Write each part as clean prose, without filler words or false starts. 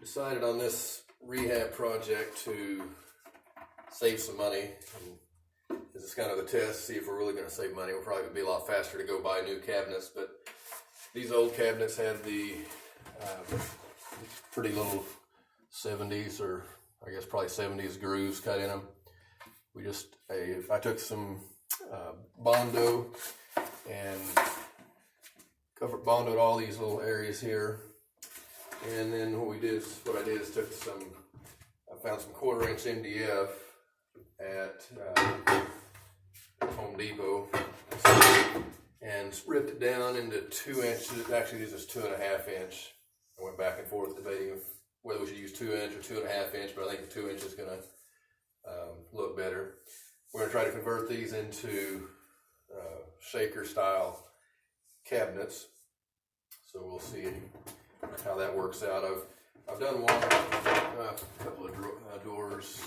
decided on this rehab project to save some money. And this is kind of a test, see if we're really going to save money. We'll probably be a lot faster to go buy new cabinets, but these old cabinets had the pretty little 70s, or I guess probably 70s grooves cut in them. I took some Bondo and bondoed all these little areas here. And then what I did is I found some 1/4-inch MDF at Home Depot and ripped it down into 2 inches. Actually, this is 2.5 inch. I went back and forth debating whether we should use 2 inch or 2.5 inch, but I think the 2 inch is going to look better. We're going to try to convert these into shaker style cabinets. So we'll see how that works out. I've done a couple of doors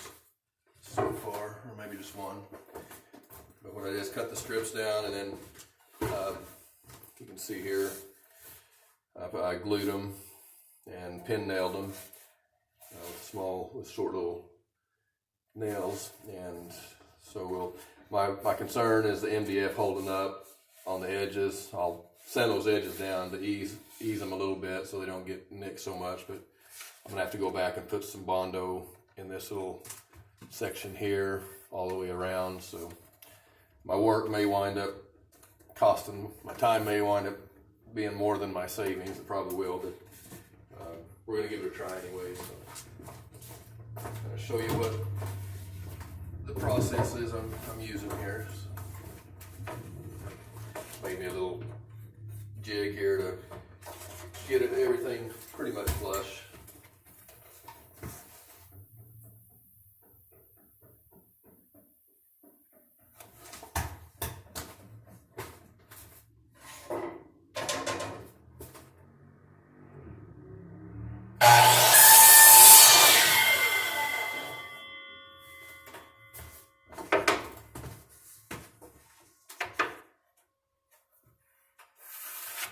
so far, or maybe just one. But what I did is cut the strips down, and then you can see here, I glued them and pin nailed them with short little nails. And so my concern is the MDF holding up on the edges. I'll sand those edges down to ease them a little bit so they don't get nicked so much, but I'm gonna have to go back and put some Bondo in this little section here all the way around. So my work may wind up my time may wind up being more than my savings. It probably will, but we're gonna give it a try anyway. So I'm gonna show you what the process is I'm using here. So made me a little jig here to get everything pretty much flush.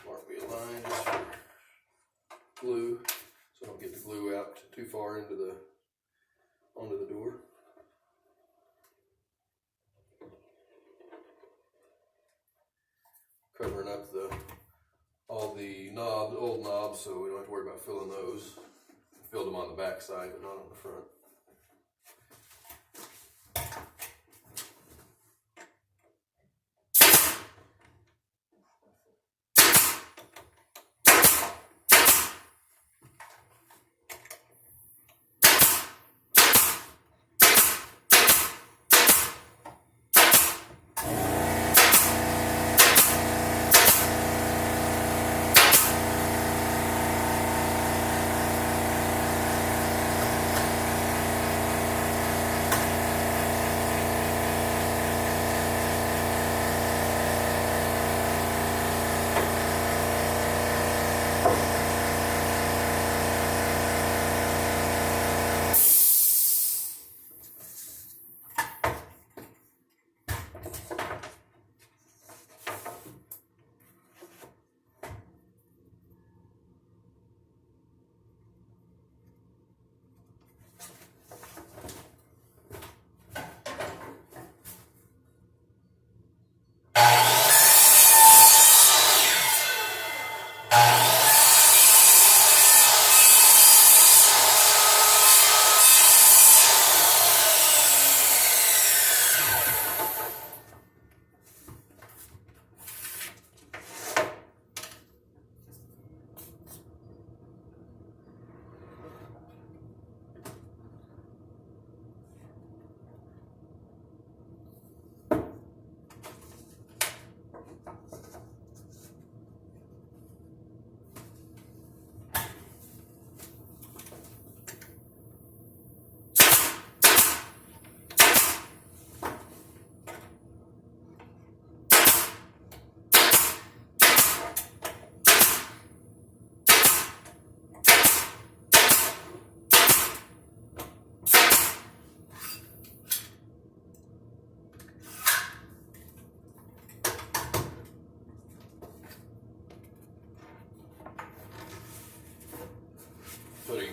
Mark me a line just for glue, so I don't get the glue out too far onto the door. Covering up all the old knobs, so we don't have to worry about filling those. Filled them on the back side, but not on the front.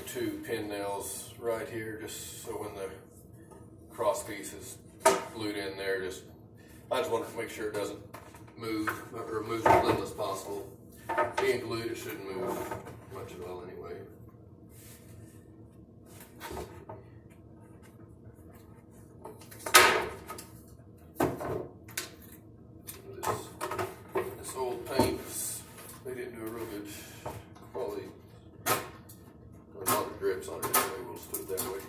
2 pin nails right here, just so when the cross piece is glued in there, I just want to make sure it doesn't move, or moves as little as possible. Being glued, it shouldn't move much at all anyway. This old paint, they didn't do a real good quality. A lot of drips on it anyway, we'll just put it that way.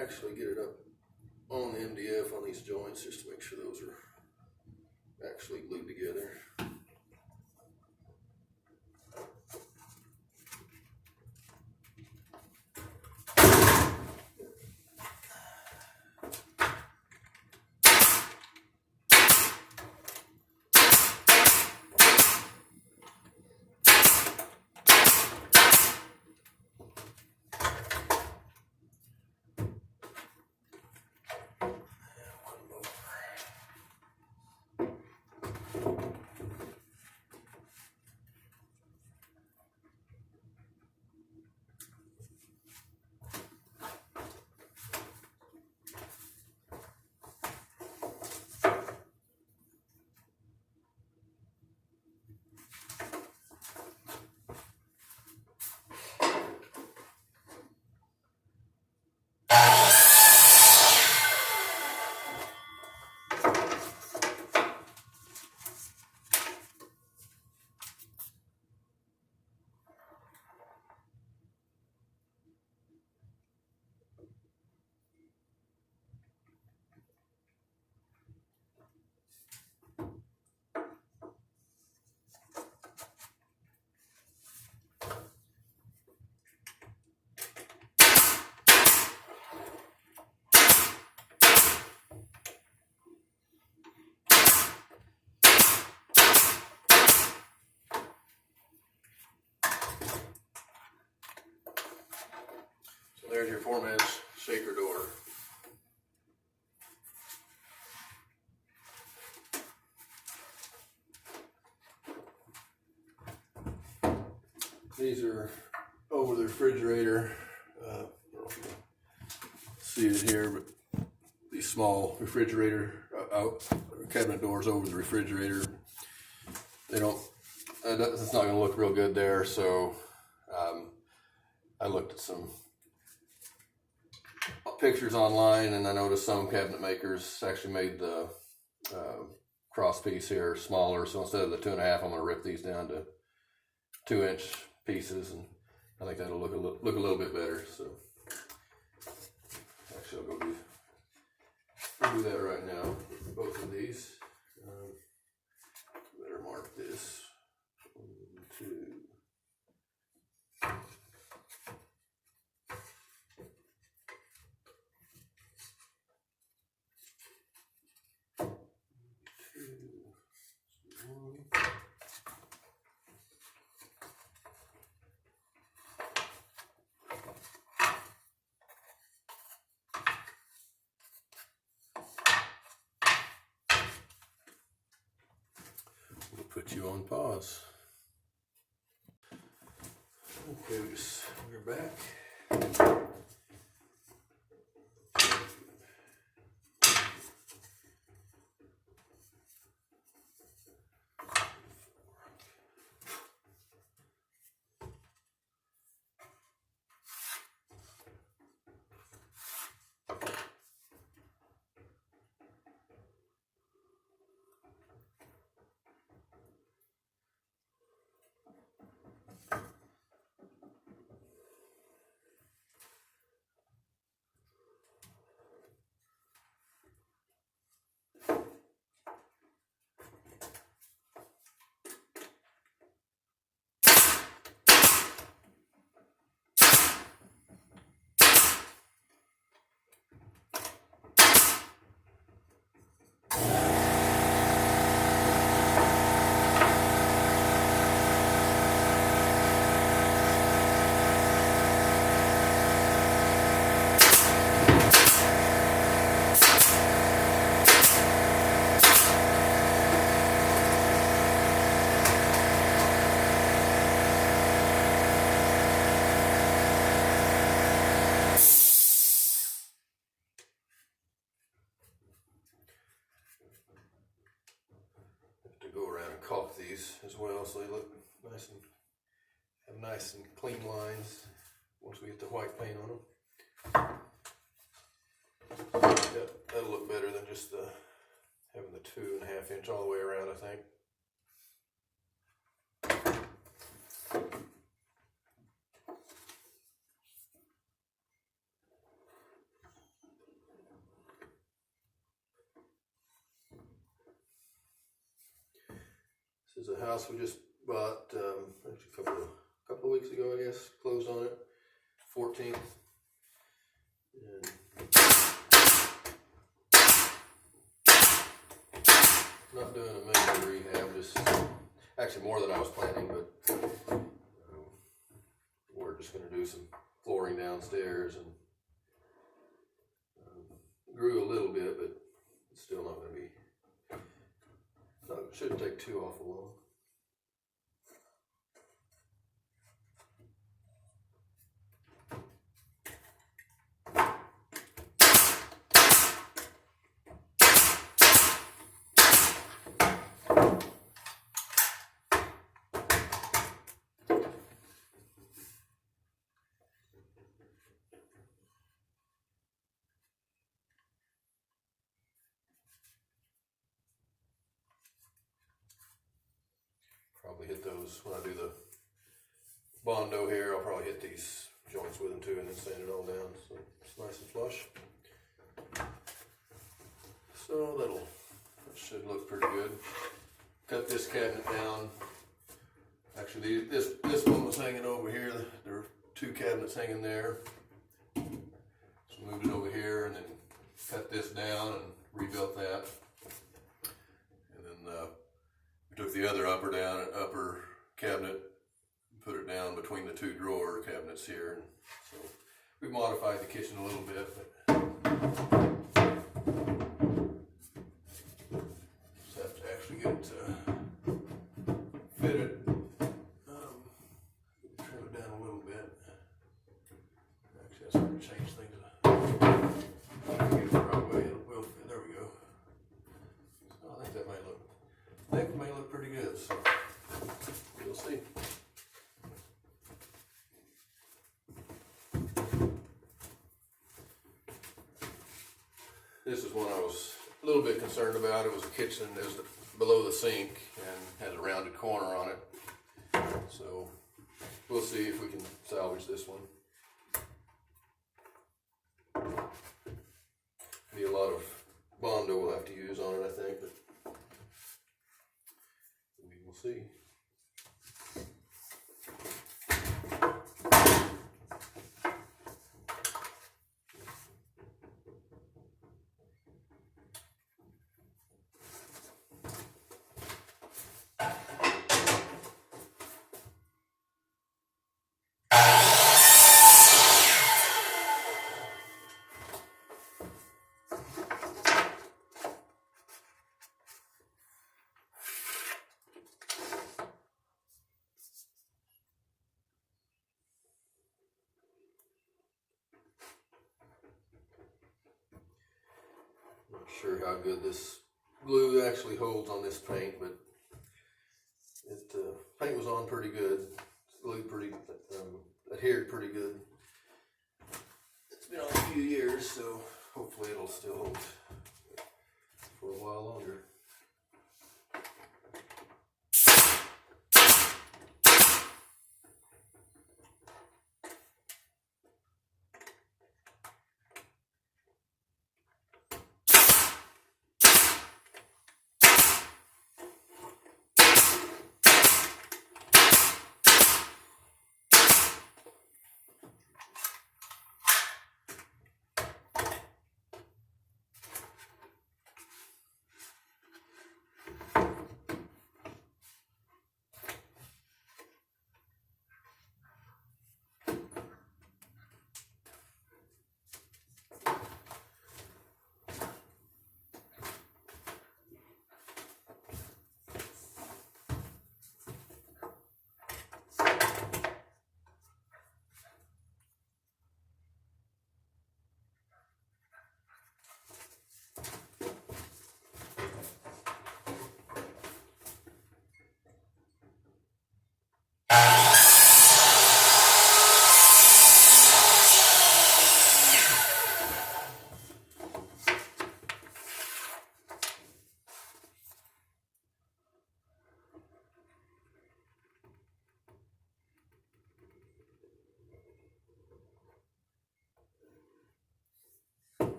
Actually get it up on the MDF on these joints just to make sure those are actually glued together. There's your 4-inch shaker door. These are over the refrigerator. I don't know if you can see it here, but these small refrigerator cabinet doors over the refrigerator. They don't. It's not going to look real good there. So I looked at some pictures online, and I noticed some cabinet makers actually made the cross piece here smaller. So instead of the 2.5, I'm going to rip these down to 2-inch pieces, and I think that'll look a little bit better. So actually, I'll go do that right now. Both of these. Better mark this. 1, 2. Put you on pause. Okay, we're back. these as well, so they look nice and have nice and clean lines once we get the white paint on them. Yep, that'll look better than just having the 2.5 inch all the way around, I think. This is a house we just bought actually a couple of weeks ago, I guess. Closed on it, 14th. And not doing a major rehab, just actually more than I was planning, but we're just going to do some flooring downstairs, and grew a little bit, but it's still not going to be. It shouldn't take too awful long. Probably hit those when I do the Bondo here. I'll probably hit these joints with them too, and then sand it all down so it's nice and flush. So that should look pretty good. Cut this cabinet down. Actually, this one was hanging over here. There were 2 cabinets hanging there. So moved it over here and then cut this down and rebuilt that. And then we took the other upper cabinet, put it down between the 2 drawer cabinets here. And so we modified the kitchen a little bit, but just have to actually get it fitted. Trim it down a little bit. Actually, I started to change things. Get it the right way. There we go. So I think that may look pretty good. So we'll see. This is one I was a little bit concerned about. It was a kitchen. It was below the sink and has a rounded corner on it. So we'll see if we can salvage this one. Be a lot of Bondo we'll have to use on it, I think, but we will see. Not sure how good this glue actually holds on this paint, but it paint was on pretty good. It's glued pretty, adhered pretty good. It's been on a few years, so hopefully it'll still hold for a while longer.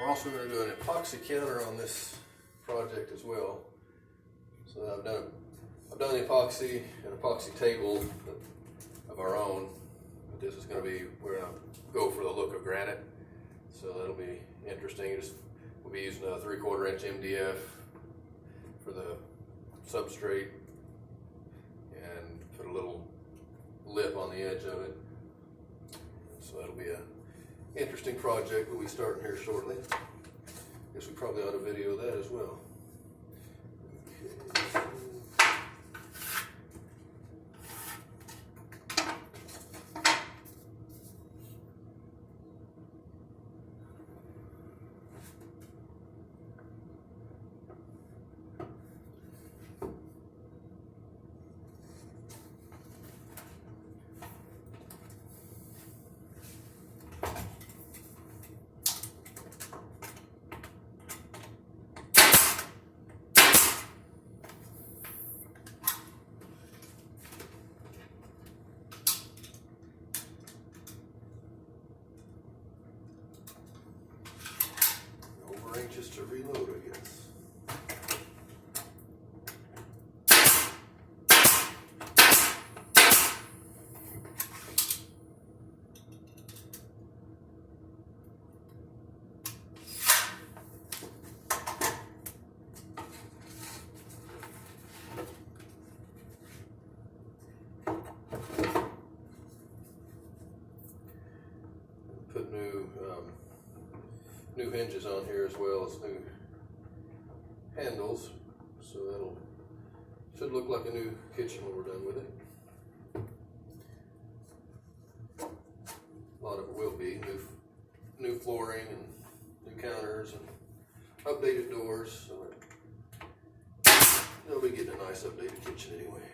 We're also going to do an epoxy counter on this project as well. So I've done the epoxy, an epoxy table of our own, but this is going to be, we're going to go for the look of granite. So that'll be interesting. We'll be using a 3/4 inch MDF for the substrate and put a little lip on the edge of it. So that'll be a interesting project. We'll be starting here shortly. Guess we probably ought to video that as well. Okay. Anxious to reload, I guess. Put new hinges on here as well as new handles, so that'll should look like a new kitchen when we're done with it. A lot of it will be new flooring and new counters and updated doors, so they'll be getting a nice updated kitchen anyway.